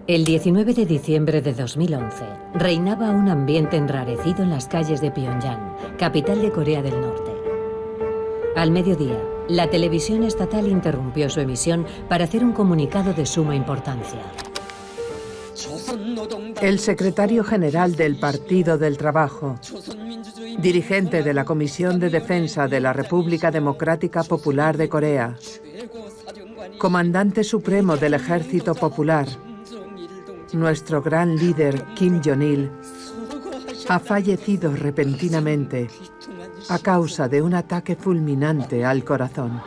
El 19 de diciembre de 2011 reinaba un ambiente enrarecido en las calles de Pyongyang, capital de Corea del Norte. Al mediodía, la televisión estatal interrumpió su emisión para hacer un comunicado de suma importancia. El secretario general del Partido del Trabajo, dirigente de la Comisión de Defensa de la República Democrática Popular de Corea, comandante supremo del Ejército Popular, nuestro gran líder Kim Jong-il, ha fallecido repentinamente a causa de un ataque fulminante al corazón.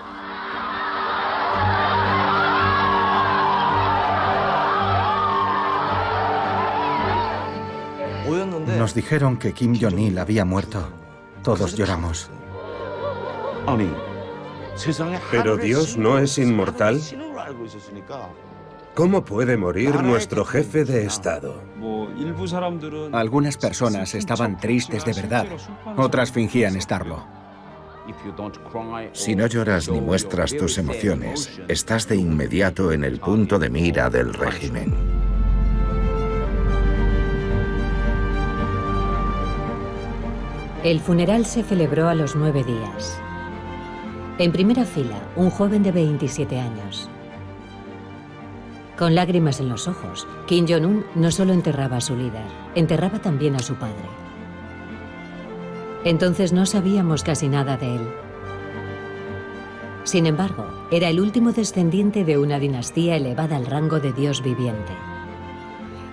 Nos dijeron que Kim Jong-il había muerto. Todos lloramos. ¿Pero Dios no es inmortal? ¿Cómo puede morir nuestro jefe de Estado? Algunas personas estaban tristes de verdad. Otras fingían estarlo. Si no lloras ni muestras tus emociones, estás de inmediato en el punto de mira del régimen. El funeral se celebró a los 9 días. En primera fila, un joven de 27 años. Con lágrimas en los ojos, Kim Jong-un no solo enterraba a su líder, enterraba también a su padre. Entonces no sabíamos casi nada de él. Sin embargo, era el último descendiente de una dinastía elevada al rango de Dios viviente.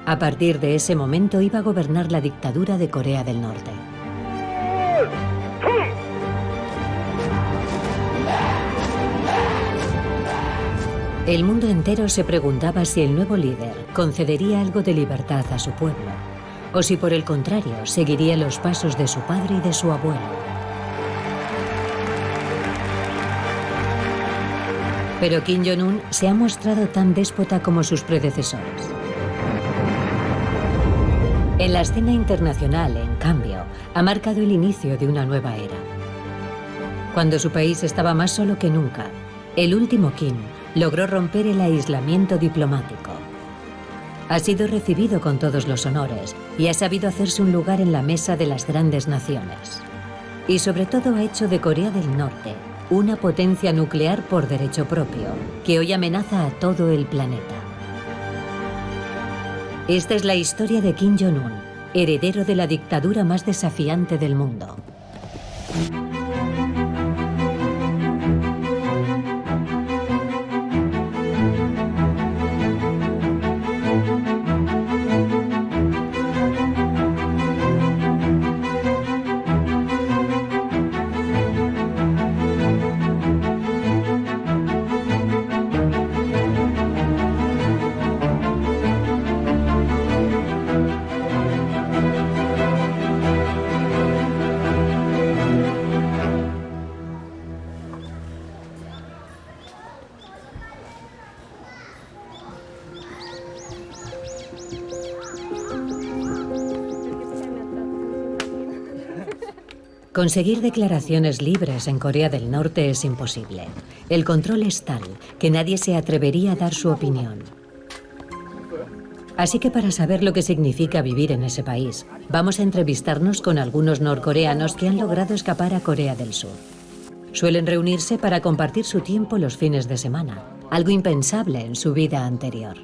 A partir de ese momento iba a gobernar la dictadura de Corea del Norte. El mundo entero se preguntaba si el nuevo líder concedería algo de libertad a su pueblo, o si por el contrario seguiría los pasos de su padre y de su abuelo. Pero Kim Jong-un se ha mostrado tan déspota como sus predecesores. En la escena internacional, en cambio, ha marcado el inicio de una nueva era. Cuando su país estaba más solo que nunca, el último Kim logró romper el aislamiento diplomático. Ha sido recibido con todos los honores y ha sabido hacerse un lugar en la mesa de las grandes naciones. Y sobre todo ha hecho de Corea del Norte una potencia nuclear por derecho propio, que hoy amenaza a todo el planeta. Esta es la historia de Kim Jong-un, heredero de la dictadura más desafiante del mundo. Conseguir declaraciones libres en Corea del Norte es imposible. El control es tal que nadie se atrevería a dar su opinión. Así que para saber lo que significa vivir en ese país, vamos a entrevistarnos con algunos norcoreanos que han logrado escapar a Corea del Sur. Suelen reunirse para compartir su tiempo los fines de semana, algo impensable en su vida anterior.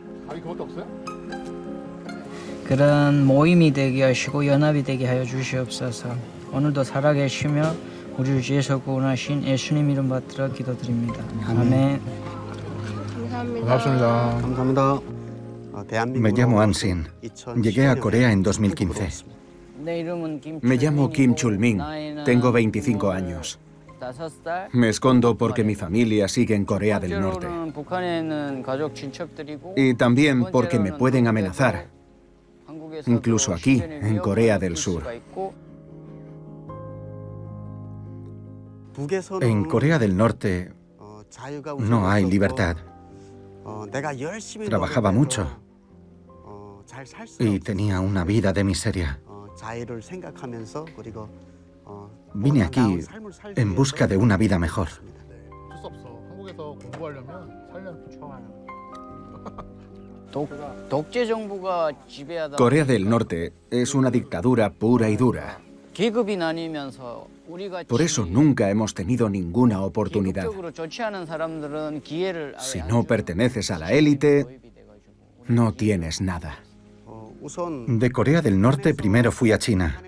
그런 모임이 되게 하시고 연합이 되게 하여 주시옵소서. 오늘도 살아계시며 우리를 위해서 구원하신 예수님 이름 받들어 기도드립니다. 아멘. 감사합니다. 감사합니다. Me llamo Ansin. Llegué a Corea en 2015. Me llamo Kim Chul-min. Tengo 25 años. Me escondo porque mi familia sigue en Corea del Norte. Y también porque me pueden amenazar, incluso aquí, en Corea del Sur. En Corea del Norte no hay libertad. Trabajaba mucho y tenía una vida de miseria. Vine aquí en busca de una vida mejor. Corea del Norte es una dictadura pura y dura. Por eso nunca hemos tenido ninguna oportunidad. Si no perteneces a la élite, no tienes nada. De Corea del Norte primero fui a China.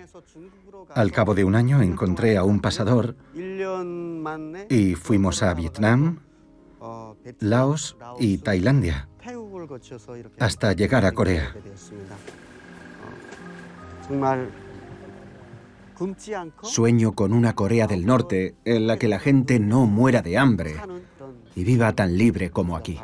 Al cabo de un año encontré a un pasador y fuimos a Vietnam, Laos y Tailandia, hasta llegar a Corea. Sueño con una Corea del Norte en la que la gente no muera de hambre y viva tan libre como aquí.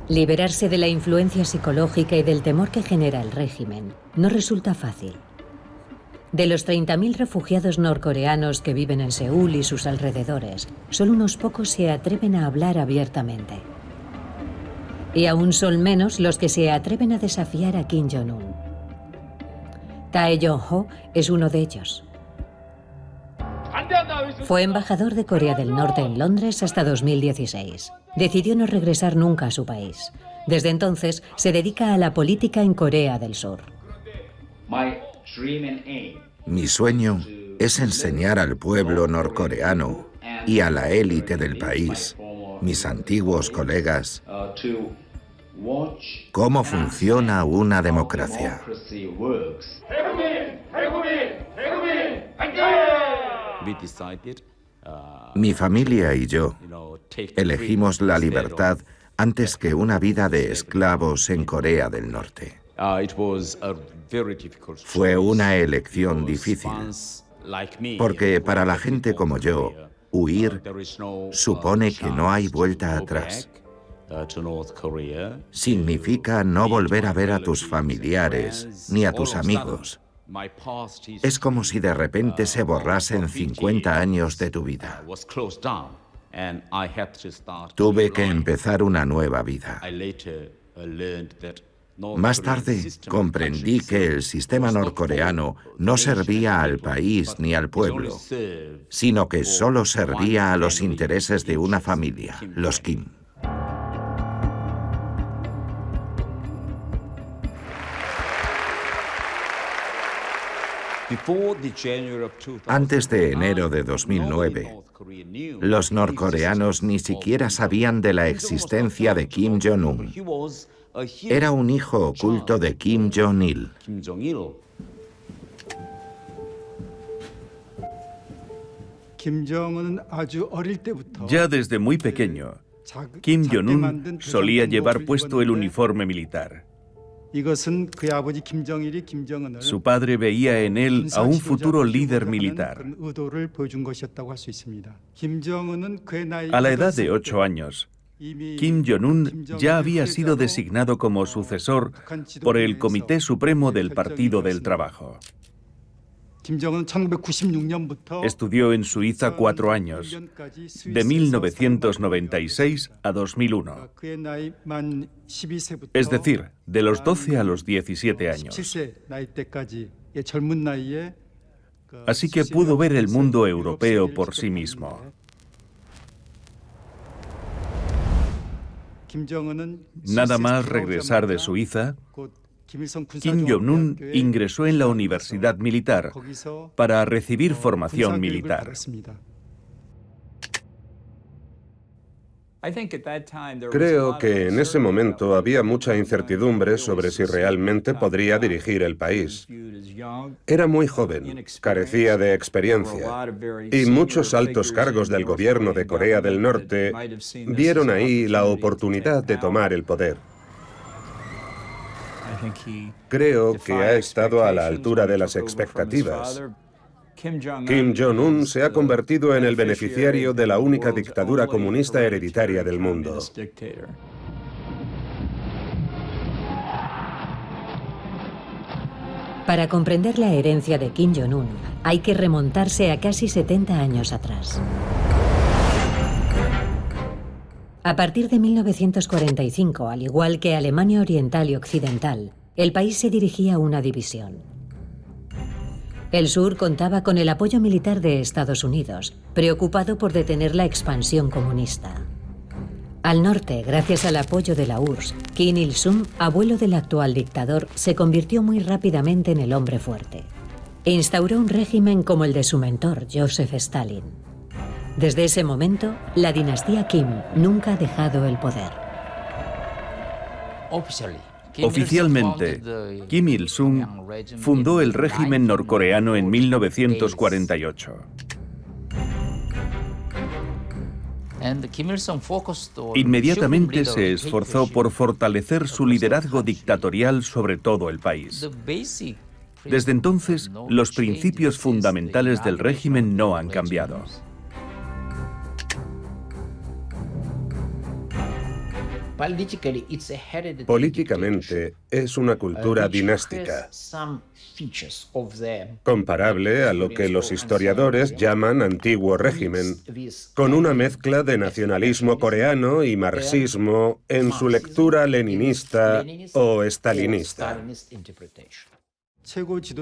Liberarse de la influencia psicológica y del temor que genera el régimen no resulta fácil. De los 30.000 refugiados norcoreanos que viven en Seúl y sus alrededores, solo unos pocos se atreven a hablar abiertamente. Y aún son menos los que se atreven a desafiar a Kim Jong-un. Tae Yong-ho es uno de ellos. Fue embajador de Corea del Norte en Londres hasta 2016. Decidió no regresar nunca a su país. Desde entonces se dedica a la política en Corea del Sur. Mi sueño es enseñar al pueblo norcoreano y a la élite del país, mis antiguos colegas, cómo funciona una democracia. Mi familia y yo elegimos la libertad antes que una vida de esclavos en Corea del Norte. Fue una elección difícil, porque para la gente como yo, huir supone que no hay vuelta atrás. Significa no volver a ver a tus familiares ni a tus amigos. Es como si de repente se borrasen 50 años de tu vida. Tuve que empezar una nueva vida. Más tarde comprendí que el sistema norcoreano no servía al país ni al pueblo, sino que solo servía a los intereses de una familia, los Kim. Antes de enero de 2009, los norcoreanos ni siquiera sabían de la existencia de Kim Jong-un. Era un hijo oculto de Kim Jong-il. Ya desde muy pequeño, Kim Jong-un solía llevar puesto el uniforme militar. Su padre veía en él a un futuro líder militar. A la edad de 8 años, Kim Jong-un ya había sido designado como sucesor por el Comité Supremo del Partido del Trabajo. Estudió en Suiza 4 años, de 1996 a 2001. Es decir, de los 12 a los 17 años. Así que pudo ver el mundo europeo por sí mismo. Nada más regresar de Suiza, Kim Jong-un ingresó en la universidad militar para recibir formación militar. Creo que en ese momento había mucha incertidumbre sobre si realmente podría dirigir el país. Era muy joven, carecía de experiencia, y muchos altos cargos del gobierno de Corea del Norte vieron ahí la oportunidad de tomar el poder. Creo que ha estado a la altura de las expectativas. Kim Jong-un se ha convertido en el beneficiario de la única dictadura comunista hereditaria del mundo. Para comprender la herencia de Kim Jong-un, hay que remontarse a casi 70 años atrás. A partir de 1945, al igual que Alemania Oriental y Occidental, el país se dirigía a una división. El sur contaba con el apoyo militar de Estados Unidos, preocupado por detener la expansión comunista. Al norte, gracias al apoyo de la URSS, Kim Il-sung, abuelo del actual dictador, se convirtió muy rápidamente en el hombre fuerte. Instauró un régimen como el de su mentor, Joseph Stalin. Desde ese momento, la dinastía Kim nunca ha dejado el poder. Oficialmente, Kim Il-sung fundó el régimen norcoreano en 1948. Inmediatamente se esforzó por fortalecer su liderazgo dictatorial sobre todo el país. Desde entonces, los principios fundamentales del régimen no han cambiado. Políticamente, es una cultura dinástica, comparable a lo que los historiadores llaman antiguo régimen, con una mezcla de nacionalismo coreano y marxismo en su lectura leninista o estalinista.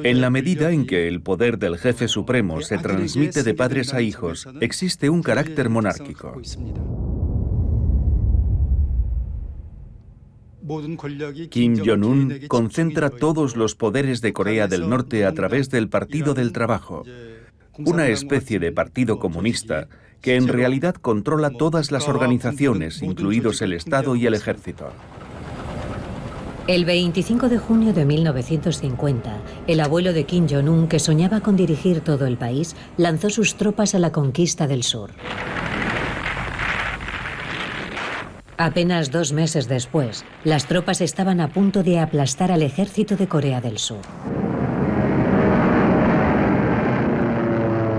En la medida en que el poder del jefe supremo se transmite de padres a hijos, existe un carácter monárquico. Kim Jong-un concentra todos los poderes de Corea del Norte a través del Partido del Trabajo, una especie de partido comunista que en realidad controla todas las organizaciones, incluidos el Estado y el ejército. El 25 de junio de 1950, el abuelo de Kim Jong-un, que soñaba con dirigir todo el país, lanzó sus tropas a la conquista del sur. Apenas 2 meses después, las tropas estaban a punto de aplastar al ejército de Corea del Sur.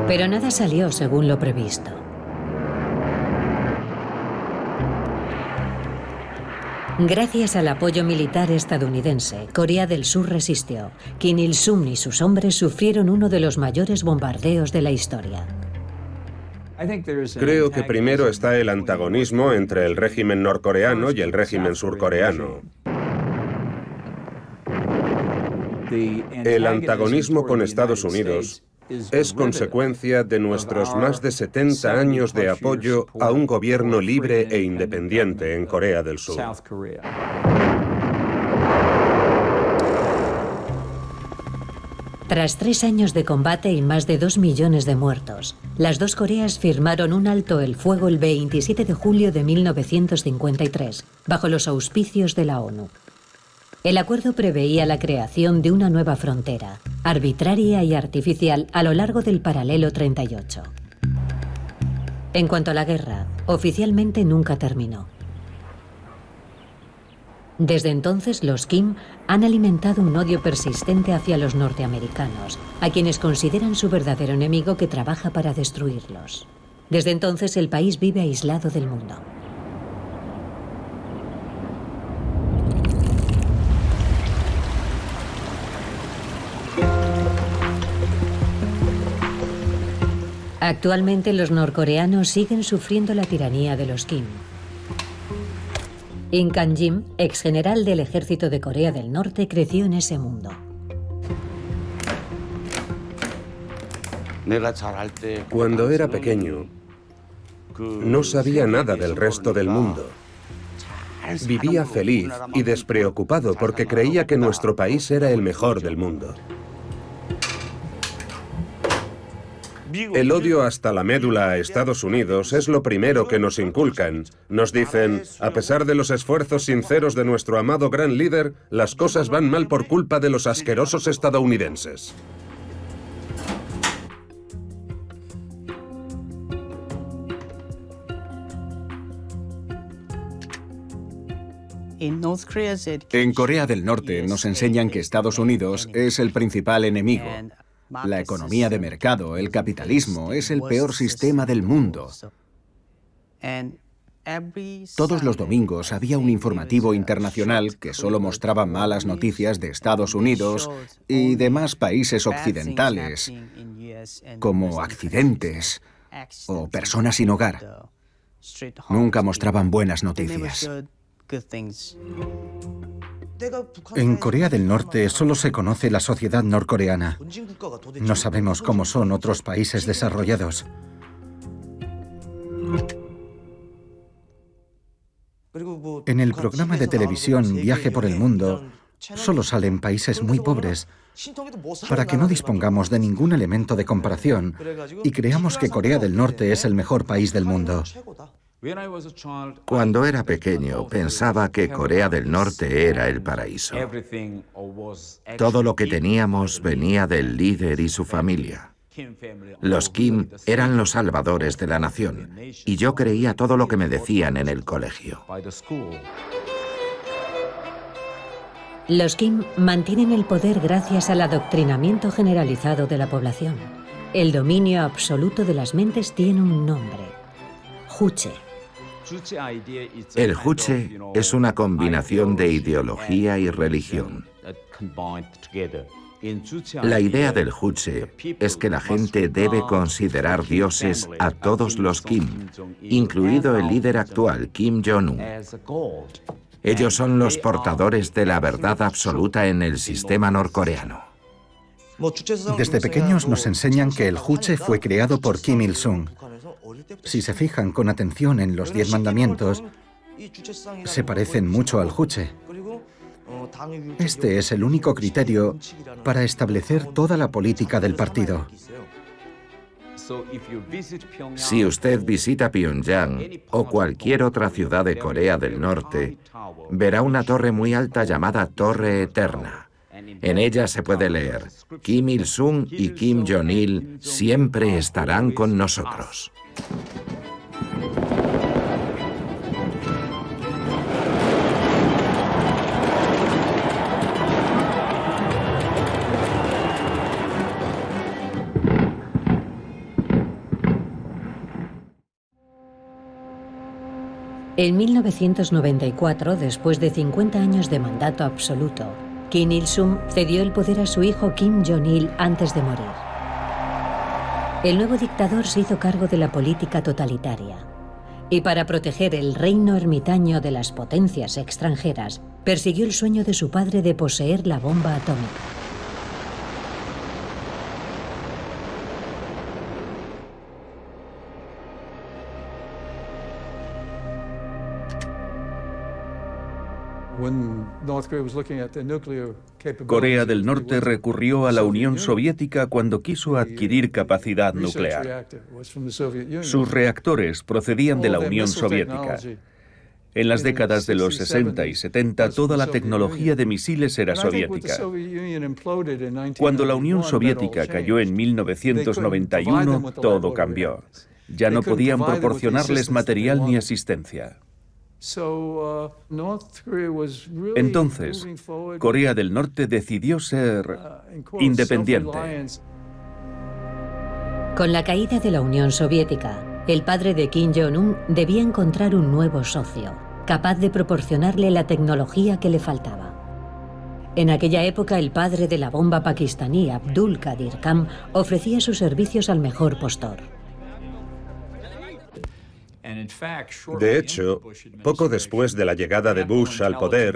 Pero nada salió según lo previsto. Gracias al apoyo militar estadounidense, Corea del Sur resistió. Kim Il-sung y sus hombres sufrieron uno de los mayores bombardeos de la historia. Creo que primero está el antagonismo entre el régimen norcoreano y el régimen surcoreano. El antagonismo con Estados Unidos es consecuencia de nuestros más de 70 años de apoyo a un gobierno libre e independiente en Corea del Sur. Tras 3 años de combate y más de 2 millones de muertos, las dos Coreas firmaron un alto el fuego el 27 de julio de 1953, bajo los auspicios de la ONU. El acuerdo preveía la creación de una nueva frontera, arbitraria y artificial, a lo largo del paralelo 38. En cuanto a la guerra, oficialmente nunca terminó. Desde entonces, los Kim han alimentado un odio persistente hacia los norteamericanos, a quienes consideran su verdadero enemigo que trabaja para destruirlos. Desde entonces, el país vive aislado del mundo. Actualmente, los norcoreanos siguen sufriendo la tiranía de los Kim. In Kang-jim, ex general del ejército de Corea del Norte, creció en ese mundo. Cuando era pequeño, no sabía nada del resto del mundo. Vivía feliz y despreocupado porque creía que nuestro país era el mejor del mundo. El odio hasta la médula a Estados Unidos es lo primero que nos inculcan. Nos dicen, a pesar de los esfuerzos sinceros de nuestro amado gran líder, las cosas van mal por culpa de los asquerosos estadounidenses. En Corea del Norte nos enseñan que Estados Unidos es el principal enemigo. La economía de mercado, el capitalismo, es el peor sistema del mundo. Todos los domingos había un informativo internacional que solo mostraba malas noticias de Estados Unidos y demás países occidentales, como accidentes o personas sin hogar. Nunca mostraban buenas noticias. En Corea del Norte solo se conoce la sociedad norcoreana. No sabemos cómo son otros países desarrollados. En el programa de televisión Viaje por el Mundo, solo salen países muy pobres, para que no dispongamos de ningún elemento de comparación y creamos que Corea del Norte es el mejor país del mundo. Cuando era pequeño, pensaba que Corea del Norte era el paraíso. Todo lo que teníamos venía del líder y su familia. Los Kim eran los salvadores de la nación, y yo creía todo lo que me decían en el colegio. Los Kim mantienen el poder gracias al adoctrinamiento generalizado de la población. El dominio absoluto de las mentes tiene un nombre: Juche. El Juche es una combinación de ideología y religión. La idea del Juche es que la gente debe considerar dioses a todos los Kim, incluido el líder actual, Kim Jong-un. Ellos son los portadores de la verdad absoluta en el sistema norcoreano. Desde pequeños nos enseñan que el Juche fue creado por Kim Il-sung. Si se fijan con atención en los 10 mandamientos, se parecen mucho al Juche. Este es el único criterio para establecer toda la política del partido. Si usted visita Pyongyang o cualquier otra ciudad de Corea del Norte, verá una torre muy alta llamada Torre Eterna. En ella se puede leer: Kim Il-sung y Kim Jong-il siempre estarán con nosotros. En 1994, después de 50 años de mandato absoluto, Kim Il-sung cedió el poder a su hijo Kim Jong-il antes de morir. El nuevo dictador se hizo cargo de la política totalitaria y, para proteger el reino ermitaño de las potencias extranjeras, persiguió el sueño de su padre de poseer la bomba atómica. Corea del Norte recurrió a la Unión Soviética cuando quiso adquirir capacidad nuclear. Sus reactores procedían de la Unión Soviética. En las décadas de los 60 y 70, toda la tecnología de misiles era soviética. Cuando la Unión Soviética cayó en 1991, todo cambió. Ya no podían proporcionarles material ni asistencia. Entonces, Corea del Norte decidió ser independiente. Con la caída de la Unión Soviética, el padre de Kim Jong-un debía encontrar un nuevo socio, capaz de proporcionarle la tecnología que le faltaba. En aquella época, el padre de la bomba pakistaní, Abdul Qadir Khan, ofrecía sus servicios al mejor postor. De hecho, poco después de la llegada de Bush al poder,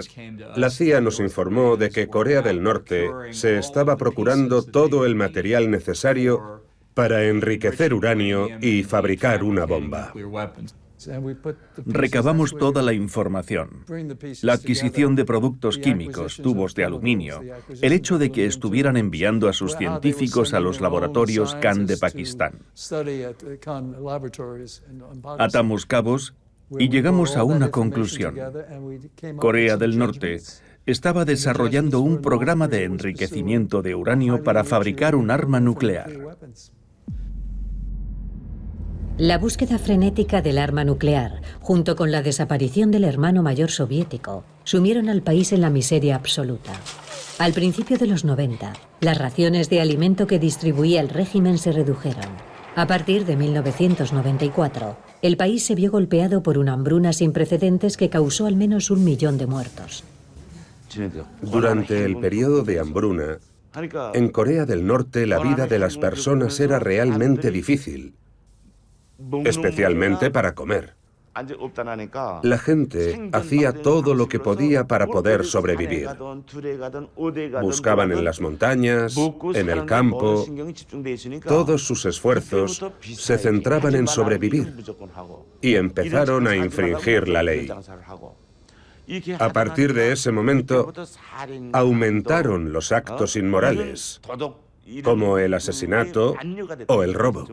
la CIA nos informó de que Corea del Norte se estaba procurando todo el material necesario para enriquecer uranio y fabricar una bomba. Recabamos toda la información: la adquisición de productos químicos, tubos de aluminio, el hecho de que estuvieran enviando a sus científicos a los laboratorios Khan de Pakistán. Atamos cabos y llegamos a una conclusión. Corea del Norte estaba desarrollando un programa de enriquecimiento de uranio para fabricar un arma nuclear. La búsqueda frenética del arma nuclear, junto con la desaparición del hermano mayor soviético, sumieron al país en la miseria absoluta. Al principio de los 90, las raciones de alimento que distribuía el régimen se redujeron. A partir de 1994, el país se vio golpeado por una hambruna sin precedentes que causó al menos 1 millón de muertos. Durante el periodo de hambruna, en Corea del Norte la vida de las personas era realmente difícil, especialmente para comer. La gente hacía todo lo que podía para poder sobrevivir. Buscaban en las montañas, en el campo. Todos sus esfuerzos se centraban en sobrevivir y empezaron a infringir la ley. A partir de ese momento, aumentaron los actos inmorales, como el asesinato o el robo.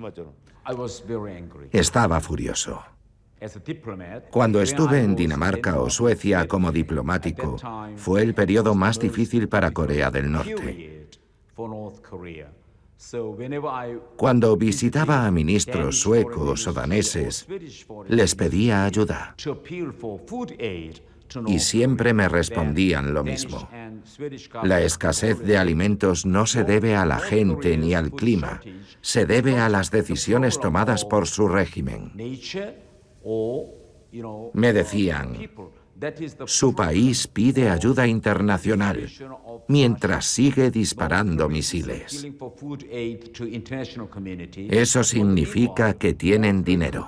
Estaba furioso. Cuando estuve en Dinamarca o Suecia como diplomático, fue el periodo más difícil para Corea del Norte. Cuando visitaba a ministros suecos o daneses, les pedía ayuda. Y siempre me respondían lo mismo. La escasez de alimentos no se debe a la gente ni al clima, se debe a las decisiones tomadas por su régimen. Me decían, su país pide ayuda internacional, mientras sigue disparando misiles. Eso significa que tienen dinero.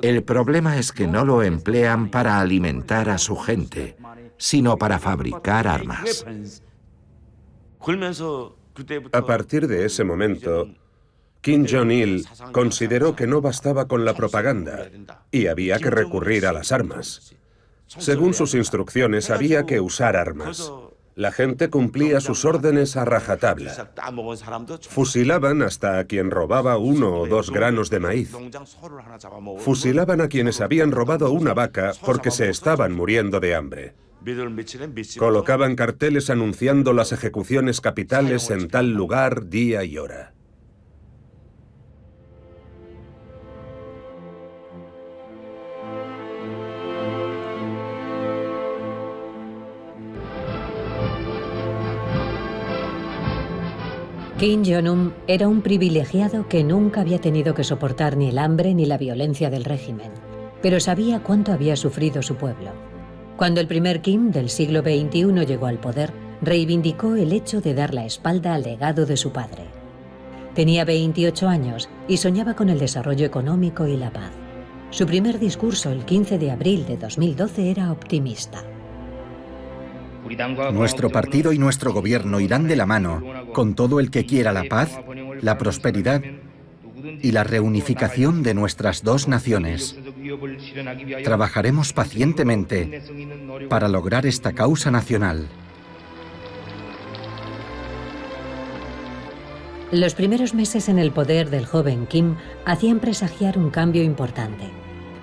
El problema es que no lo emplean para alimentar a su gente, sino para fabricar armas. A partir de ese momento, Kim Jong-il consideró que no bastaba con la propaganda y había que recurrir a las armas. Según sus instrucciones, había que usar armas. La gente cumplía sus órdenes a rajatabla. Fusilaban hasta a quien robaba 1 o 2 granos de maíz. Fusilaban a quienes habían robado una vaca porque se estaban muriendo de hambre. Colocaban carteles anunciando las ejecuciones capitales en tal lugar, día y hora. Kim Jong-un era un privilegiado que nunca había tenido que soportar ni el hambre ni la violencia del régimen, pero sabía cuánto había sufrido su pueblo. Cuando el primer Kim del siglo XXI llegó al poder, reivindicó el hecho de dar la espalda al legado de su padre. Tenía 28 años y soñaba con el desarrollo económico y la paz. Su primer discurso el 15 de abril de 2012 era optimista. Nuestro partido y nuestro gobierno irán de la mano con todo el que quiera la paz, la prosperidad y la reunificación de nuestras dos naciones. Trabajaremos pacientemente para lograr esta causa nacional. Los primeros meses en el poder del joven Kim hacían presagiar un cambio importante.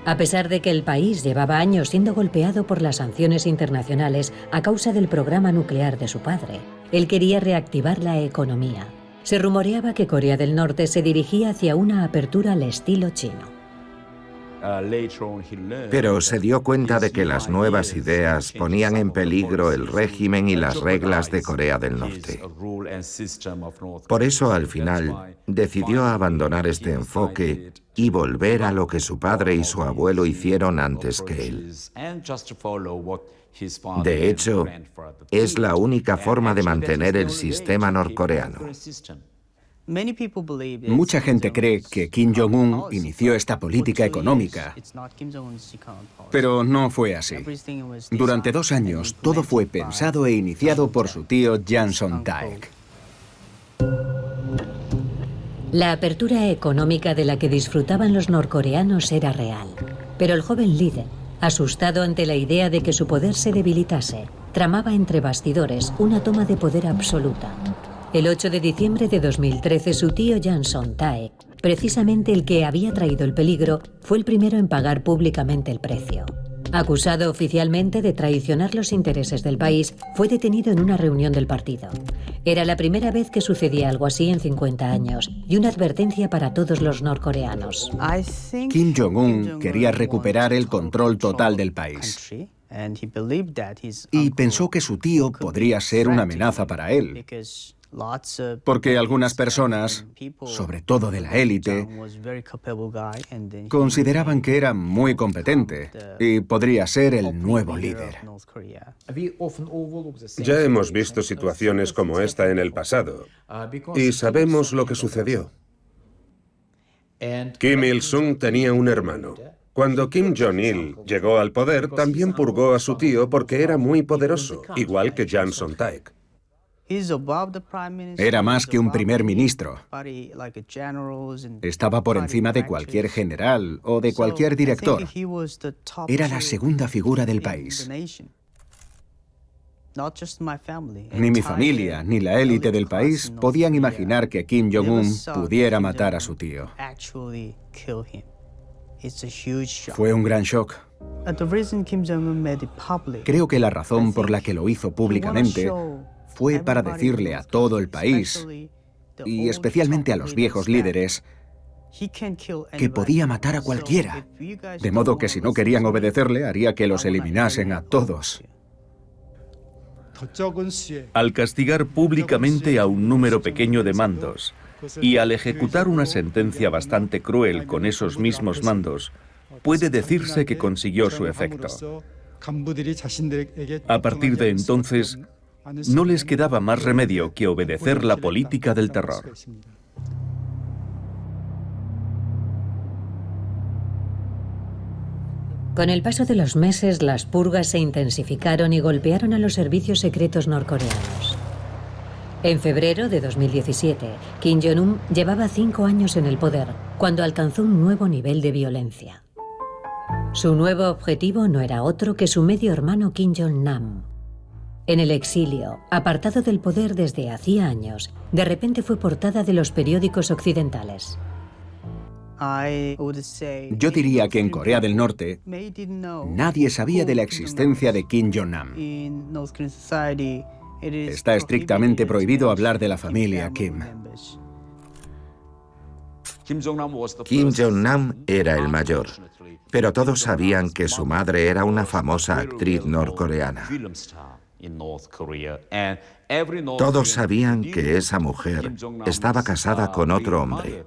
A pesar de que el país llevaba años siendo golpeado por las sanciones internacionales a causa del programa nuclear de su padre, él quería reactivar la economía. Se rumoreaba que Corea del Norte se dirigía hacia una apertura al estilo chino. Pero se dio cuenta de que las nuevas ideas ponían en peligro el régimen y las reglas de Corea del Norte. Por eso, al final, decidió abandonar este enfoque y volver a lo que su padre y su abuelo hicieron antes que él. De hecho, es la única forma de mantener el sistema norcoreano. Mucha gente cree que Kim Jong-un inició esta política económica, pero no fue así. Durante 2 años, todo fue pensado e iniciado por su tío Jang Song-taek. La apertura económica de la que disfrutaban los norcoreanos era real, pero el joven líder, asustado ante la idea de que su poder se debilitase, tramaba entre bastidores una toma de poder absoluta. El 8 de diciembre de 2013, su tío Jang Song-taek, precisamente el que había traído el peligro, fue el primero en pagar públicamente el precio. Acusado oficialmente de traicionar los intereses del país, fue detenido en una reunión del partido. Era la primera vez que sucedía algo así en 50 años, y una advertencia para todos los norcoreanos. Kim Jong-un quería recuperar el control total del país. Y pensó que su tío podría ser una amenaza para él, porque algunas personas, sobre todo de la élite, consideraban que era muy competente y podría ser el nuevo líder. Ya hemos visto situaciones como esta en el pasado y sabemos lo que sucedió. Kim Il-sung tenía un hermano. Cuando Kim Jong-il llegó al poder, también purgó a su tío porque era muy poderoso, igual que Jang Son-taek. Era más que un primer ministro. Estaba por encima de cualquier general o de cualquier director. Era la segunda figura del país. Ni mi familia, ni la élite del país podían imaginar que Kim Jong-un pudiera matar a su tío. Fue un gran shock. Creo que la razón por la que lo hizo públicamente fue para decirle a todo el país, y especialmente a los viejos líderes, que podía matar a cualquiera, de modo que si no querían obedecerle, haría que los eliminasen a todos. Al castigar públicamente a un número pequeño de mandos y al ejecutar una sentencia bastante cruel con esos mismos mandos, puede decirse que consiguió su efecto. A partir de entonces, no les quedaba más remedio que obedecer la política del terror. Con el paso de los meses, las purgas se intensificaron y golpearon a los servicios secretos norcoreanos. En febrero de 2017, Kim Jong-un llevaba 5 años en el poder cuando alcanzó un nuevo nivel de violencia. Su nuevo objetivo no era otro que su medio hermano Kim Jong-nam. En el exilio, apartado del poder desde hacía años, de repente fue portada de los periódicos occidentales. Yo diría que en Corea del Norte nadie sabía de la existencia de Kim Jong-nam. Está estrictamente prohibido hablar de la familia Kim. Kim Jong-nam era el mayor, pero todos sabían que su madre era una famosa actriz norcoreana. Todos sabían que esa mujer estaba casada con otro hombre.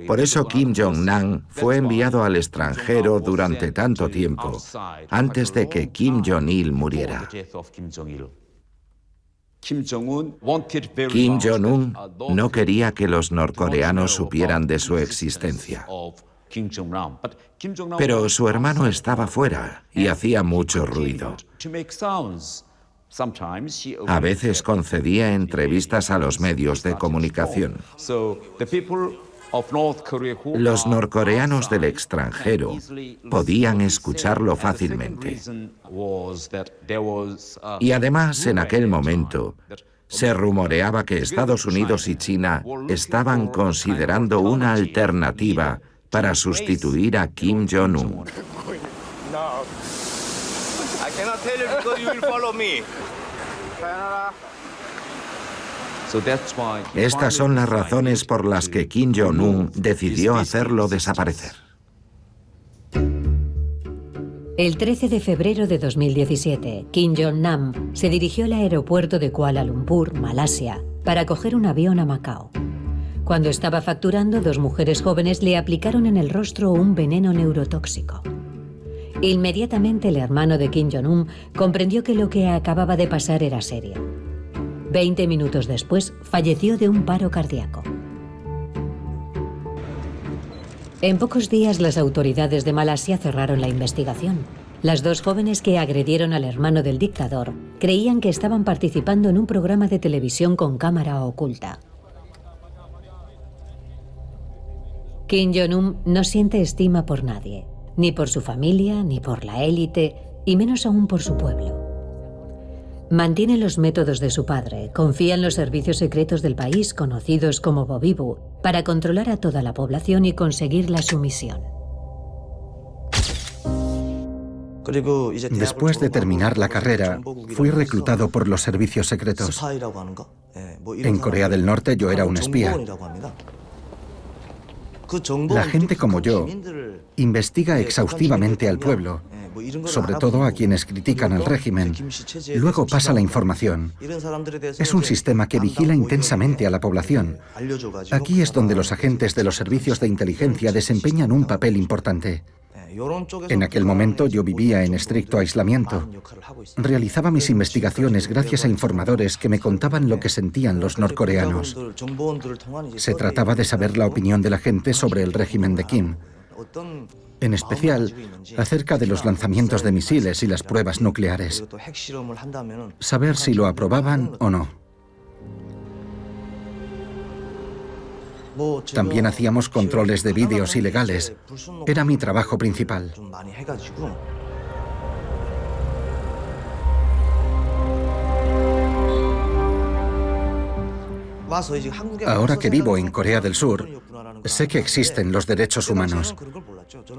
Por eso Kim Jong-nam fue enviado al extranjero durante tanto tiempo, antes de que Kim Jong-il muriera. Kim Jong-un no quería que los norcoreanos supieran de su existencia. Pero su hermano estaba fuera y hacía mucho ruido. A veces concedía entrevistas a los medios de comunicación. Los norcoreanos del extranjero podían escucharlo fácilmente. Y además, en aquel momento, se rumoreaba que Estados Unidos y China estaban considerando una alternativa para sustituir a Kim Jong-un. Estas son las razones por las que Kim Jong-un decidió hacerlo desaparecer. El 13 de febrero de 2017, Kim Jong-nam se dirigió al aeropuerto de Kuala Lumpur, Malasia, para coger un avión a Macao. Cuando estaba facturando, 2 mujeres jóvenes le aplicaron en el rostro un veneno neurotóxico. Inmediatamente el hermano de Kim Jong-un comprendió que lo que acababa de pasar era serio. 20 minutos después, falleció de un paro cardíaco. En pocos días, las autoridades de Malasia cerraron la investigación. Las 2 jóvenes que agredieron al hermano del dictador creían que estaban participando en un programa de televisión con cámara oculta. Kim Jong-un no siente estima por nadie, ni por su familia, ni por la élite, y menos aún por su pueblo. Mantiene los métodos de su padre, confía en los servicios secretos del país, conocidos como Bobibu, para controlar a toda la población y conseguir la sumisión. Después de terminar la carrera, fui reclutado por los servicios secretos. En Corea del Norte yo era un espía. La gente como yo investiga exhaustivamente al pueblo, sobre todo a quienes critican al régimen. Luego pasa la información. Es un sistema que vigila intensamente a la población. Aquí es donde los agentes de los servicios de inteligencia desempeñan un papel importante. En aquel momento yo vivía en estricto aislamiento. Realizaba mis investigaciones gracias a informadores que me contaban lo que sentían los norcoreanos. Se trataba de saber la opinión de la gente sobre el régimen de Kim, en especial acerca de los lanzamientos de misiles y las pruebas nucleares. Saber si lo aprobaban o no. También hacíamos controles de vídeos ilegales. Era mi trabajo principal. Ahora que vivo en Corea del Sur, sé que existen los derechos humanos.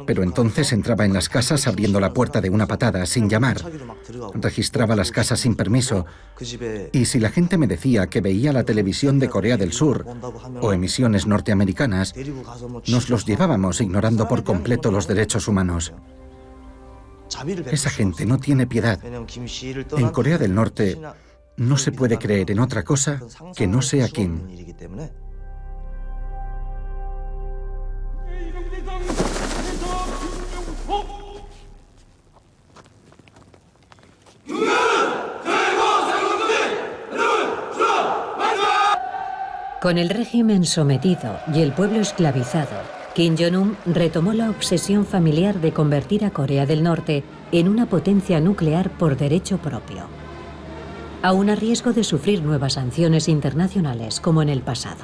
Pero entonces entraba en las casas abriendo la puerta de una patada, sin llamar. Registraba las casas sin permiso. Y si la gente me decía que veía la televisión de Corea del Sur o emisiones norteamericanas, nos los llevábamos ignorando por completo los derechos humanos. Esa gente no tiene piedad. En Corea del Norte no se puede creer en otra cosa que no sea Kim. Con el régimen sometido y el pueblo esclavizado, Kim Jong-un retomó la obsesión familiar de convertir a Corea del Norte en una potencia nuclear por derecho propio, aún a riesgo de sufrir nuevas sanciones internacionales como en el pasado.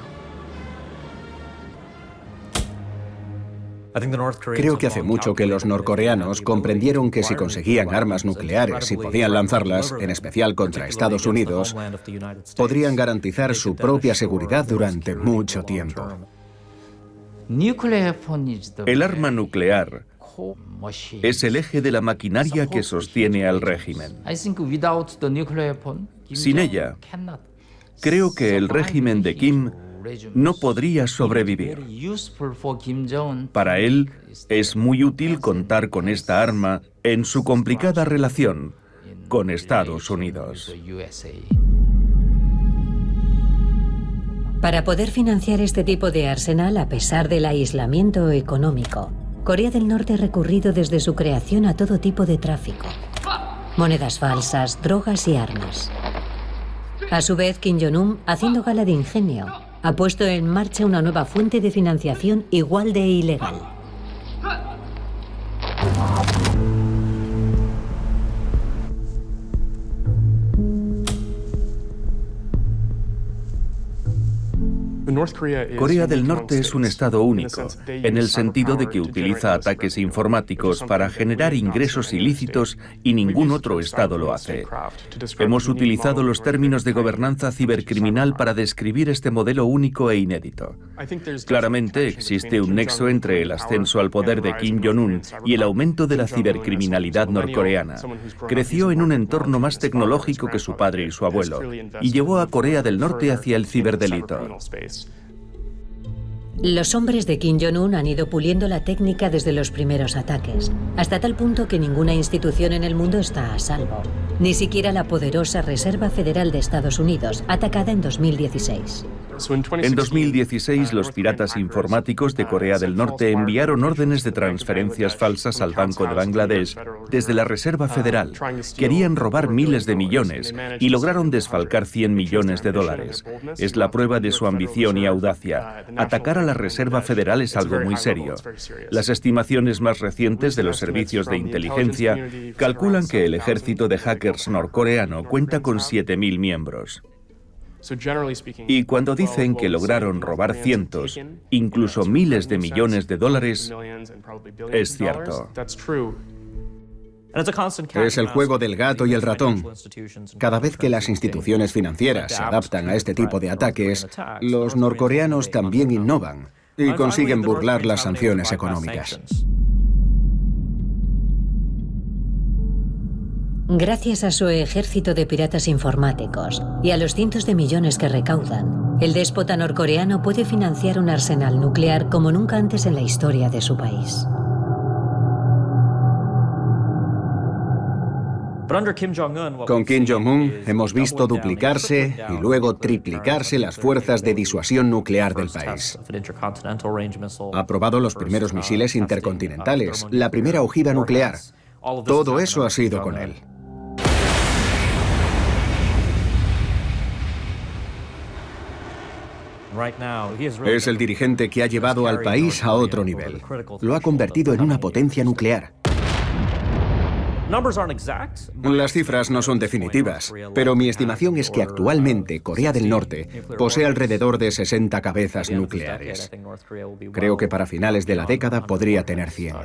Creo que hace mucho que los norcoreanos comprendieron que si conseguían armas nucleares y podían lanzarlas, en especial contra Estados Unidos, podrían garantizar su propia seguridad durante mucho tiempo. El arma nuclear es el eje de la maquinaria que sostiene al régimen. Sin ella, creo que el régimen de Kim no podría sobrevivir. Para él, es muy útil contar con esta arma en su complicada relación con Estados Unidos. Para poder financiar este tipo de arsenal, a pesar del aislamiento económico, Corea del Norte ha recurrido desde su creación a todo tipo de tráfico: monedas falsas, drogas y armas. A su vez, Kim Jong-un, haciendo gala de ingenio, ha puesto en marcha una nueva fuente de financiación igual de ilegal. Corea del Norte es un estado único, en el sentido de que utiliza ataques informáticos para generar ingresos ilícitos y ningún otro estado lo hace. Hemos utilizado los términos de gobernanza cibercriminal para describir este modelo único e inédito. Claramente existe un nexo entre el ascenso al poder de Kim Jong-un y el aumento de la cibercriminalidad norcoreana. Creció en un entorno más tecnológico que su padre y su abuelo, y llevó a Corea del Norte hacia el ciberdelito. Los hombres de Kim Jong-un han ido puliendo la técnica desde los primeros ataques, hasta tal punto que ninguna institución en el mundo está a salvo, ni siquiera la poderosa Reserva Federal de Estados Unidos, atacada en 2016. En 2016, los piratas informáticos de Corea del Norte enviaron órdenes de transferencias falsas al Banco de Bangladesh desde la Reserva Federal. Querían robar miles de millones y lograron desfalcar 100 millones de dólares. Es la prueba de su ambición y audacia. Atacar a la Reserva Federal es algo muy serio. Las estimaciones más recientes de los servicios de inteligencia calculan que el ejército de hackers norcoreano cuenta con 7.000 miembros. Y cuando dicen que lograron robar cientos, incluso miles de millones de dólares, es cierto. Es el juego del gato y el ratón. Cada vez que las instituciones financieras se adaptan a este tipo de ataques, los norcoreanos también innovan y consiguen burlar las sanciones económicas. Gracias a su ejército de piratas informáticos y a los cientos de millones que recaudan, el déspota norcoreano puede financiar un arsenal nuclear como nunca antes en la historia de su país. Con Kim Jong-un hemos visto duplicarse y luego triplicarse las fuerzas de disuasión nuclear del país. Ha probado los primeros misiles intercontinentales, la primera ojiva nuclear. Todo eso ha sido con él. Es el dirigente que ha llevado al país a otro nivel. Lo ha convertido en una potencia nuclear. Las cifras no son definitivas, pero mi estimación es que actualmente Corea del Norte posee alrededor de 60 cabezas nucleares. Creo que para finales de la década podría tener 100.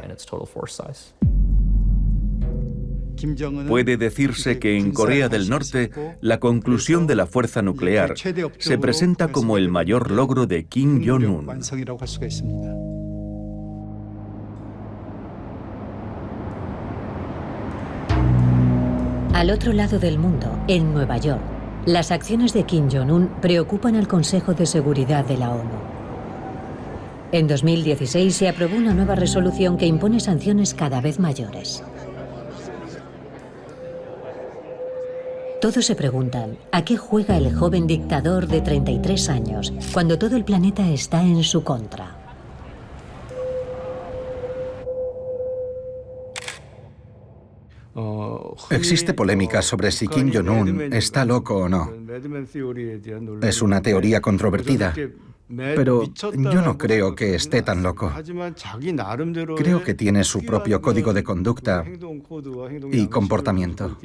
Puede decirse que en Corea del Norte la conclusión de la fuerza nuclear se presenta como el mayor logro de Kim Jong-un. Al otro lado del mundo, en Nueva York, las acciones de Kim Jong-un preocupan al Consejo de Seguridad de la ONU. En 2016 se aprobó una nueva resolución que impone sanciones cada vez mayores. Todos se preguntan, ¿a qué juega el joven dictador de 33 años cuando todo el planeta está en su contra? Existe polémica sobre si Kim Jong-un está loco o no. Es una teoría controvertida, pero yo no creo que esté tan loco. Creo que tiene su propio código de conducta y comportamiento.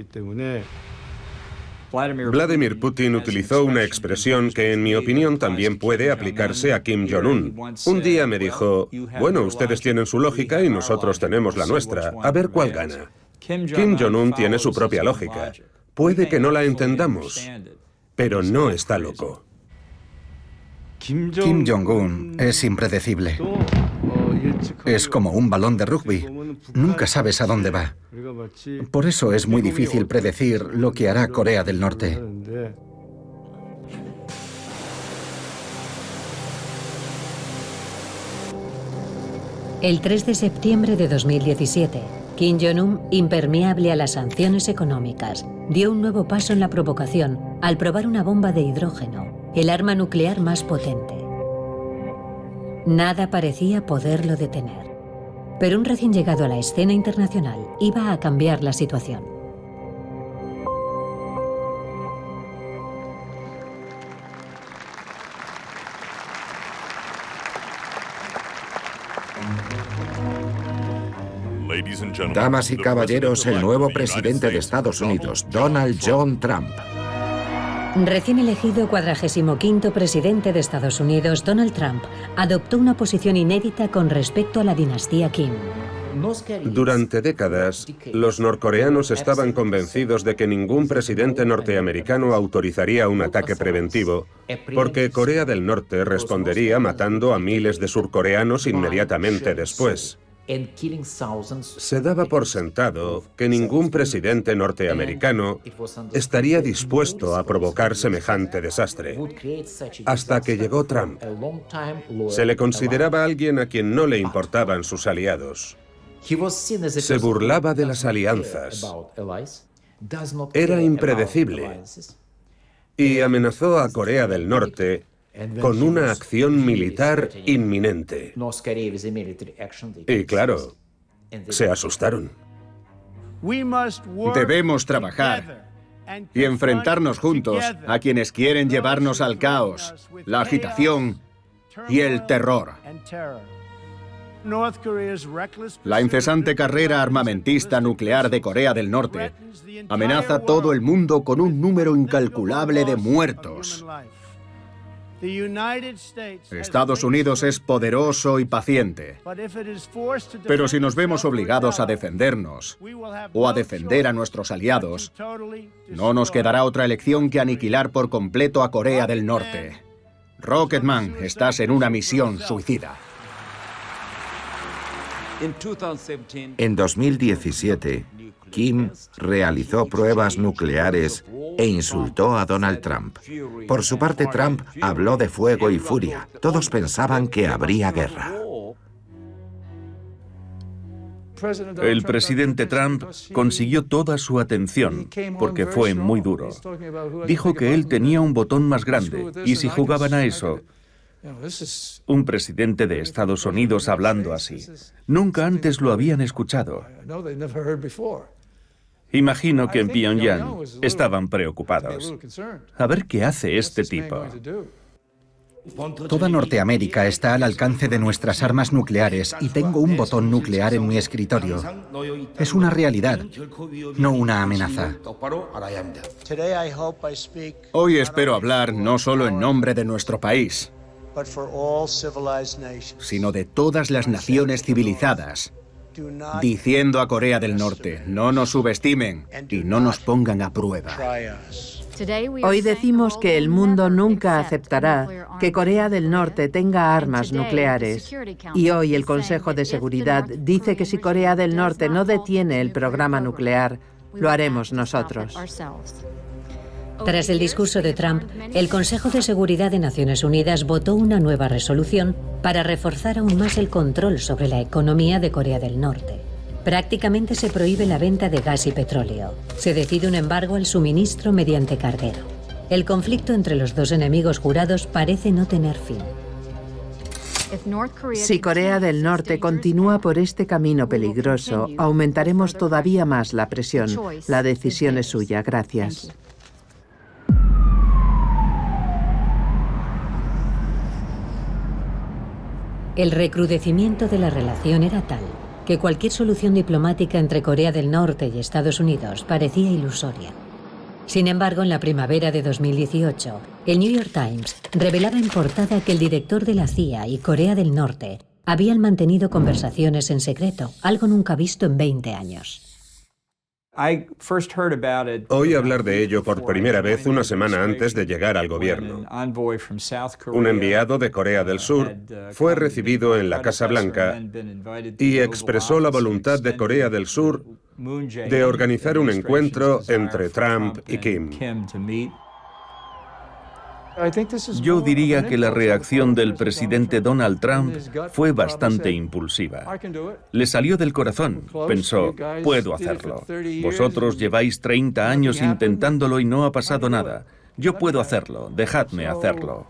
Vladimir Putin utilizó una expresión que, en mi opinión, también puede aplicarse a Kim Jong-un. Un día me dijo, bueno, ustedes tienen su lógica y nosotros tenemos la nuestra. A ver cuál gana. Kim Jong-un tiene su propia lógica. Puede que no la entendamos, pero no está loco. Kim Jong-un es impredecible. Es como un balón de rugby. Nunca sabes a dónde va. Por eso es muy difícil predecir lo que hará Corea del Norte. El 3 de septiembre de 2017, Kim Jong-un, impermeable a las sanciones económicas, dio un nuevo paso en la provocación al probar una bomba de hidrógeno, el arma nuclear más potente. Nada parecía poderlo detener. Pero un recién llegado a la escena internacional iba a cambiar la situación. Damas y caballeros, el nuevo presidente de Estados Unidos, Donald John Trump. Recién elegido 45º presidente de Estados Unidos, Donald Trump adoptó una posición inédita con respecto a la dinastía Kim. Durante décadas, los norcoreanos estaban convencidos de que ningún presidente norteamericano autorizaría un ataque preventivo, porque Corea del Norte respondería matando a miles de surcoreanos inmediatamente después. Se daba por sentado que ningún presidente norteamericano estaría dispuesto a provocar semejante desastre. Hasta que llegó Trump. Se le consideraba alguien a quien no le importaban sus aliados. Se burlaba de las alianzas. Era impredecible. Y amenazó a Corea del Norte con una acción militar inminente. Y claro, se asustaron. Debemos trabajar y enfrentarnos juntos a quienes quieren llevarnos al caos, la agitación y el terror. La incesante carrera armamentista nuclear de Corea del Norte amenaza a todo el mundo con un número incalculable de muertos. Estados Unidos es poderoso y paciente, pero si nos vemos obligados a defendernos o a defender a nuestros aliados, no nos quedará otra elección que aniquilar por completo a Corea del Norte. Rocketman, estás en una misión suicida. En 2017, Kim realizó pruebas nucleares e insultó a Donald Trump. Por su parte, Trump habló de fuego y furia. Todos pensaban que habría guerra. El presidente Trump consiguió toda su atención porque fue muy duro. Dijo que él tenía un botón más grande y si jugaban a eso... Un presidente de Estados Unidos hablando así. Nunca antes lo habían escuchado. Imagino que en Pyongyang estaban preocupados. A ver qué hace este tipo. Toda Norteamérica está al alcance de nuestras armas nucleares y tengo un botón nuclear en mi escritorio. Es una realidad, no una amenaza. Hoy espero hablar no solo en nombre de nuestro país, sino de todas las naciones civilizadas, diciendo a Corea del Norte, no nos subestimen y no nos pongan a prueba. Hoy decimos que el mundo nunca aceptará que Corea del Norte tenga armas nucleares. Y hoy el Consejo de Seguridad dice que si Corea del Norte no detiene el programa nuclear, lo haremos nosotros. Tras el discurso de Trump, el Consejo de Seguridad de Naciones Unidas votó una nueva resolución para reforzar aún más el control sobre la economía de Corea del Norte. Prácticamente se prohíbe la venta de gas y petróleo. Se decide un embargo al suministro mediante carguero. El conflicto entre los dos enemigos jurados parece no tener fin. Si Corea del Norte continúa por este camino peligroso, aumentaremos todavía más la presión. La decisión es suya. Gracias. El recrudecimiento de la relación era tal que cualquier solución diplomática entre Corea del Norte y Estados Unidos parecía ilusoria. Sin embargo, en la primavera de 2018, el New York Times revelaba en portada que el director de la CIA y Corea del Norte habían mantenido conversaciones en secreto, algo nunca visto en 20 años. Oí hablar de ello por primera vez una semana antes de llegar al gobierno. Un enviado de Corea del Sur fue recibido en la Casa Blanca y expresó la voluntad de Corea del Sur de organizar un encuentro entre Trump y Kim. Yo diría que la reacción del presidente Donald Trump fue bastante impulsiva. Le salió del corazón. Pensó, puedo hacerlo. Vosotros lleváis 30 años intentándolo y no ha pasado nada. Yo puedo hacerlo, dejadme hacerlo.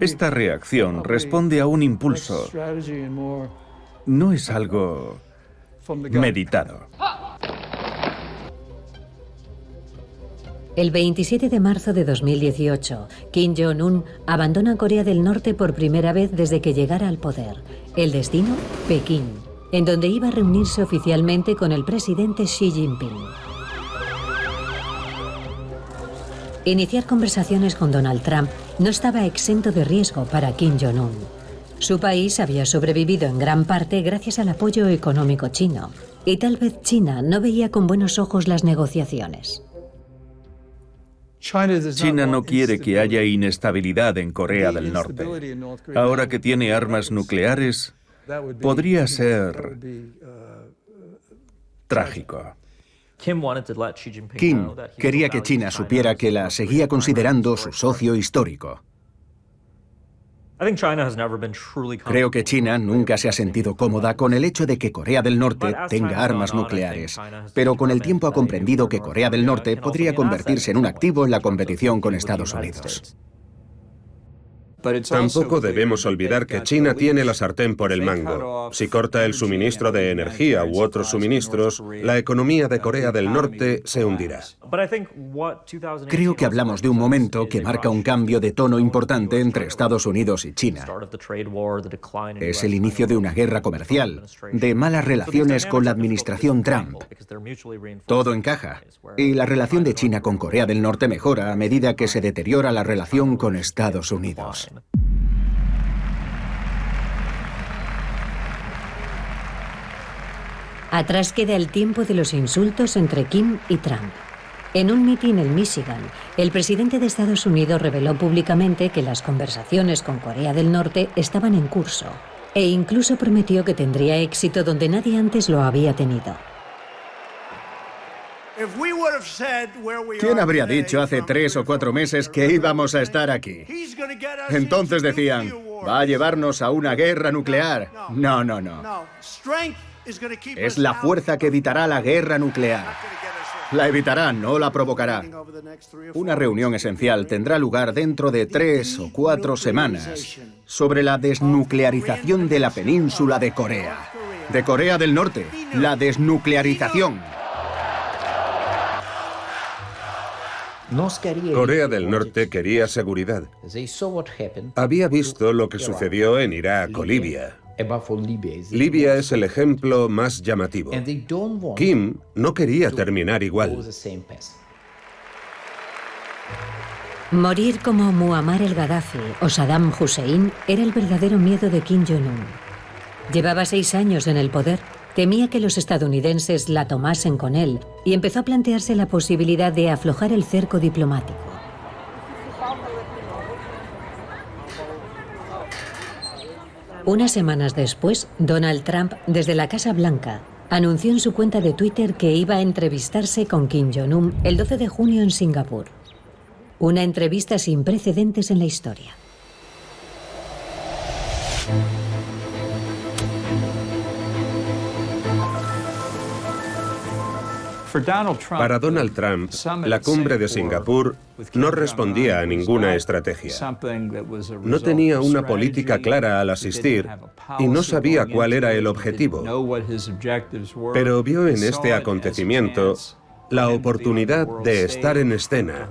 Esta reacción responde a un impulso. No es algo meditado. El 27 de marzo de 2018, Kim Jong-un abandona Corea del Norte por primera vez desde que llegara al poder. El destino, Pekín, en donde iba a reunirse oficialmente con el presidente Xi Jinping. Iniciar conversaciones con Donald Trump no estaba exento de riesgo para Kim Jong-un. Su país había sobrevivido en gran parte gracias al apoyo económico chino, y tal vez China no veía con buenos ojos las negociaciones. China no quiere que haya inestabilidad en Corea del Norte. Ahora que tiene armas nucleares, podría ser trágico. Kim quería que China supiera que la seguía considerando su socio histórico. Creo que China nunca se ha sentido cómoda con el hecho de que Corea del Norte tenga armas nucleares, pero con el tiempo ha comprendido que Corea del Norte podría convertirse en un activo en la competición con Estados Unidos. Tampoco debemos olvidar que China tiene la sartén por el mango. Si corta el suministro de energía u otros suministros, la economía de Corea del Norte se hundirá. Creo que hablamos de un momento que marca un cambio de tono importante entre Estados Unidos y China. Es el inicio de una guerra comercial, de malas relaciones con la administración Trump. Todo encaja, y la relación de China con Corea del Norte mejora a medida que se deteriora la relación con Estados Unidos. Atrás queda el tiempo de los insultos entre Kim y Trump. En un mitin en Michigan, el presidente de Estados Unidos reveló públicamente que las conversaciones con Corea del Norte estaban en curso, e incluso prometió que tendría éxito donde nadie antes lo había tenido. ¿Quién habría dicho hace 3 o 4 meses que íbamos a estar aquí? Entonces decían, va a llevarnos a una guerra nuclear. No. Es la fuerza que evitará la guerra nuclear. La evitará, no la provocará. Una reunión esencial tendrá lugar dentro de 3 o 4 semanas sobre la desnuclearización de la península de Corea. De Corea del Norte, la desnuclearización. Corea del Norte quería seguridad. Había visto lo que sucedió en Irak o Libia. Libia es el ejemplo más llamativo. Kim no quería terminar igual. Morir como Muammar el-Gaddafi o Saddam Hussein era el verdadero miedo de Kim Jong-un. Llevaba 6 años en el poder, temía que los estadounidenses la tomasen con él y empezó a plantearse la posibilidad de aflojar el cerco diplomático. Unas semanas después, Donald Trump, desde la Casa Blanca, anunció en su cuenta de Twitter que iba a entrevistarse con Kim Jong-un el 12 de junio en Singapur. Una entrevista sin precedentes en la historia. Para Donald Trump, la cumbre de Singapur no respondía a ninguna estrategia. No tenía una política clara al asistir y no sabía cuál era el objetivo. Pero vio en este acontecimiento la oportunidad de estar en escena,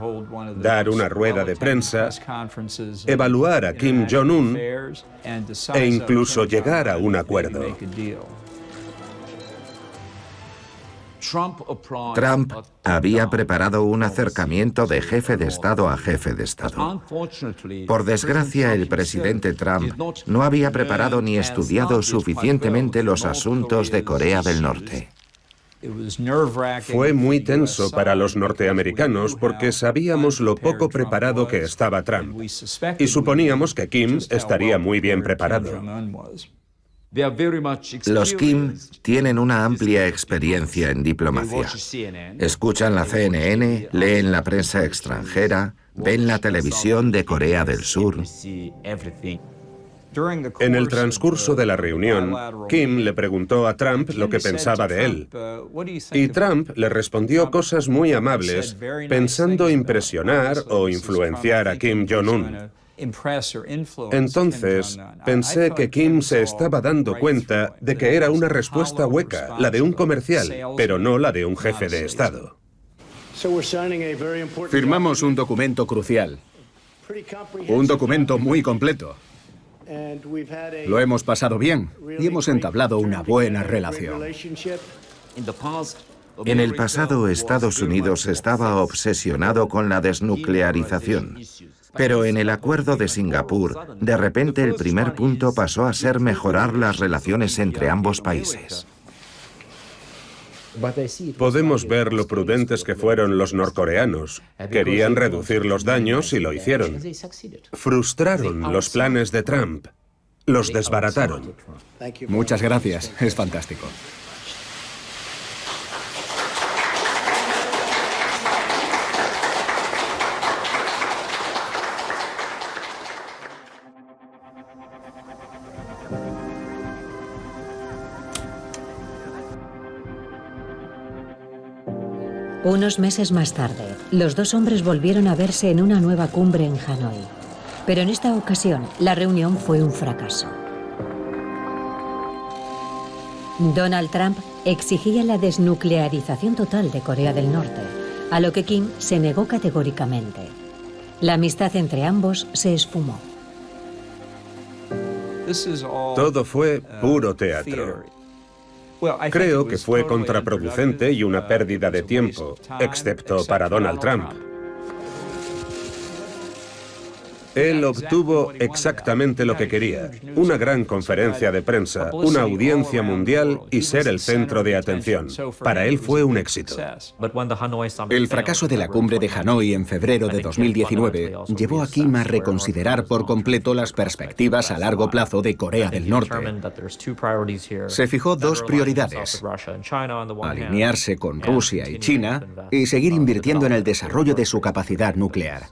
dar una rueda de prensa, evaluar a Kim Jong-un e incluso llegar a un acuerdo. Trump había preparado un acercamiento de jefe de Estado a jefe de Estado. Por desgracia, el presidente Trump no había preparado ni estudiado suficientemente los asuntos de Corea del Norte. Fue muy tenso para los norteamericanos porque sabíamos lo poco preparado que estaba Trump y suponíamos que Kim estaría muy bien preparado. Los Kim tienen una amplia experiencia en diplomacia. Escuchan la CNN, leen la prensa extranjera, ven la televisión de Corea del Sur. En el transcurso de la reunión, Kim le preguntó a Trump lo que pensaba de él. Y Trump le respondió cosas muy amables, pensando impresionar o influenciar a Kim Jong-un. Entonces, pensé que Kim se estaba dando cuenta de que era una respuesta hueca, la de un comercial, pero no la de un jefe de Estado. Firmamos un documento crucial. Un documento muy completo. Lo hemos pasado bien y hemos entablado una buena relación. En el pasado, Estados Unidos estaba obsesionado con la desnuclearización. Pero en el acuerdo de Singapur, de repente el primer punto pasó a ser mejorar las relaciones entre ambos países. Podemos ver lo prudentes que fueron los norcoreanos. Querían reducir los daños y lo hicieron. Frustraron los planes de Trump. Los desbarataron. Muchas gracias, es fantástico. Unos meses más tarde, los dos hombres volvieron a verse en una nueva cumbre en Hanoi. Pero en esta ocasión, la reunión fue un fracaso. Donald Trump exigía la desnuclearización total de Corea del Norte, a lo que Kim se negó categóricamente. La amistad entre ambos se esfumó. Todo fue puro teatro. Creo que fue contraproducente y una pérdida de tiempo, excepto para Donald Trump. Él obtuvo exactamente lo que quería, una gran conferencia de prensa, una audiencia mundial y ser el centro de atención. Para él fue un éxito. El fracaso de la cumbre de Hanoi en febrero de 2019 llevó a Kim a reconsiderar por completo las perspectivas a largo plazo de Corea del Norte. Se fijó 2 prioridades: alinearse con Rusia y China y seguir invirtiendo en el desarrollo de su capacidad nuclear.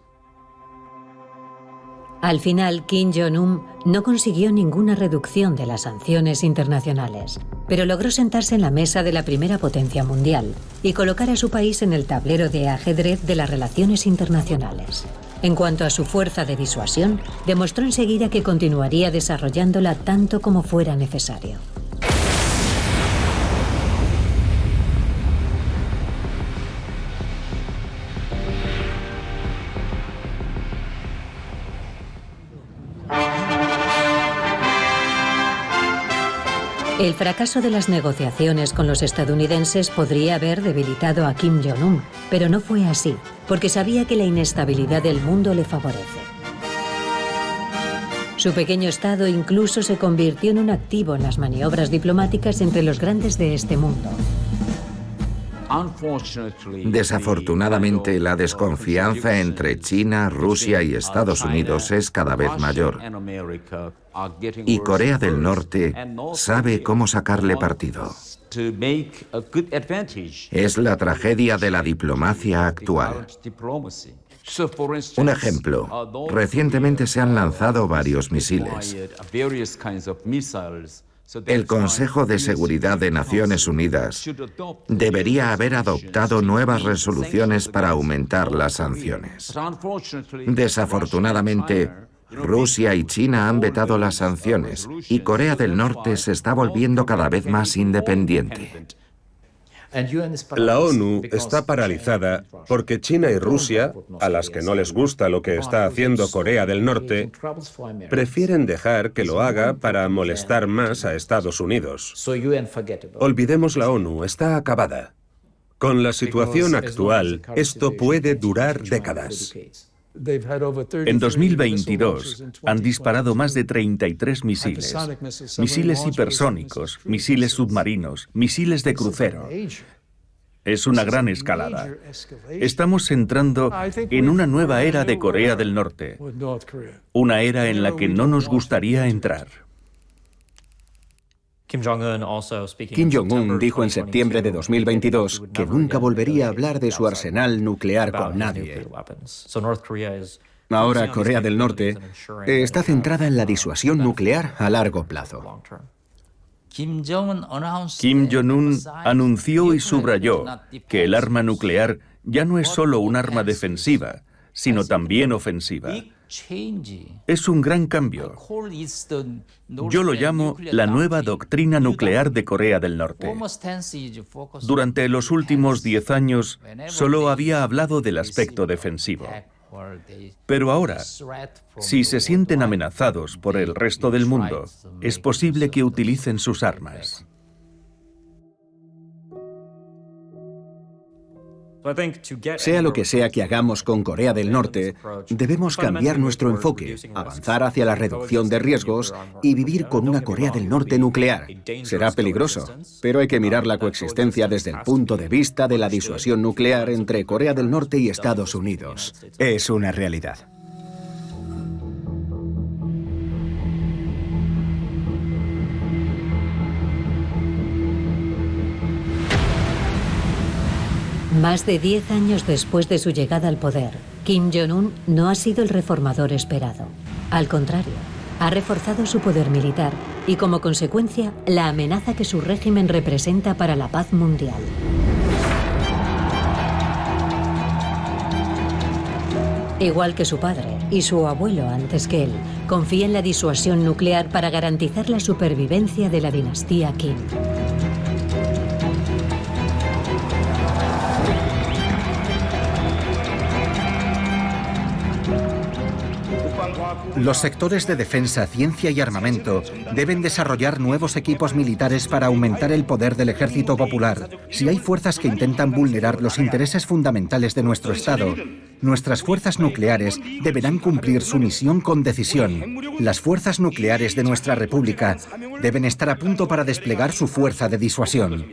Al final, Kim Jong-un no consiguió ninguna reducción de las sanciones internacionales, pero logró sentarse en la mesa de la primera potencia mundial y colocar a su país en el tablero de ajedrez de las relaciones internacionales. En cuanto a su fuerza de disuasión, demostró enseguida que continuaría desarrollándola tanto como fuera necesario. El fracaso de las negociaciones con los estadounidenses podría haber debilitado a Kim Jong-un, pero no fue así, porque sabía que la inestabilidad del mundo le favorece. Su pequeño estado incluso se convirtió en un activo en las maniobras diplomáticas entre los grandes de este mundo. Desafortunadamente, la desconfianza entre China, Rusia y Estados Unidos es cada vez mayor. Y Corea del Norte sabe cómo sacarle partido. Es la tragedia de la diplomacia actual. Un ejemplo, recientemente se han lanzado varios misiles. El Consejo de Seguridad de Naciones Unidas debería haber adoptado nuevas resoluciones para aumentar las sanciones. Desafortunadamente, Rusia y China han vetado las sanciones y Corea del Norte se está volviendo cada vez más independiente. La ONU está paralizada porque China y Rusia, a las que no les gusta lo que está haciendo Corea del Norte, prefieren dejar que lo haga para molestar más a Estados Unidos. Olvidemos la ONU, está acabada. Con la situación actual, esto puede durar décadas. En 2022 han disparado más de 33 misiles, misiles hipersónicos, misiles submarinos, misiles de crucero. Es una gran escalada. Estamos entrando en una nueva era de Corea del Norte, una era en la que no nos gustaría entrar. Kim Jong-un dijo en septiembre de 2022 que nunca volvería a hablar de su arsenal nuclear con nadie. Ahora Corea del Norte está centrada en la disuasión nuclear a largo plazo. Kim Jong-un anunció y subrayó que el arma nuclear ya no es solo un arma defensiva, sino también ofensiva. Es un gran cambio. Yo lo llamo la nueva doctrina nuclear de Corea del Norte. Durante los últimos 10 años solo había hablado del aspecto defensivo. Pero ahora, si se sienten amenazados por el resto del mundo, es posible que utilicen sus armas. Sea lo que sea que hagamos con Corea del Norte, debemos cambiar nuestro enfoque, avanzar hacia la reducción de riesgos y vivir con una Corea del Norte nuclear. Será peligroso, pero hay que mirar la coexistencia desde el punto de vista de la disuasión nuclear entre Corea del Norte y Estados Unidos. Es una realidad. Más de 10 años después de su llegada al poder, Kim Jong-un no ha sido el reformador esperado. Al contrario, ha reforzado su poder militar y, como consecuencia, la amenaza que su régimen representa para la paz mundial. Igual que su padre y su abuelo antes que él, confía en la disuasión nuclear para garantizar la supervivencia de la dinastía Kim. Los sectores de defensa, ciencia y armamento deben desarrollar nuevos equipos militares para aumentar el poder del ejército popular. Si hay fuerzas que intentan vulnerar los intereses fundamentales de nuestro Estado, nuestras fuerzas nucleares deberán cumplir su misión con decisión. Las fuerzas nucleares de nuestra República deben estar a punto para desplegar su fuerza de disuasión.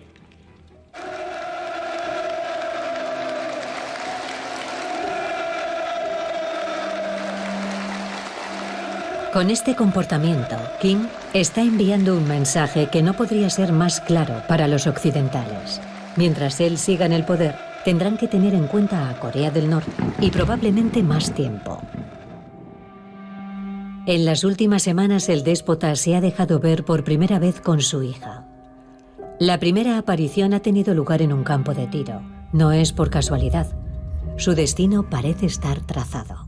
Con este comportamiento, Kim está enviando un mensaje que no podría ser más claro para los occidentales. Mientras él siga en el poder, tendrán que tener en cuenta a Corea del Norte y probablemente más tiempo. En las últimas semanas el déspota se ha dejado ver por primera vez con su hija. La primera aparición ha tenido lugar en un campo de tiro. No es por casualidad. Su destino parece estar trazado.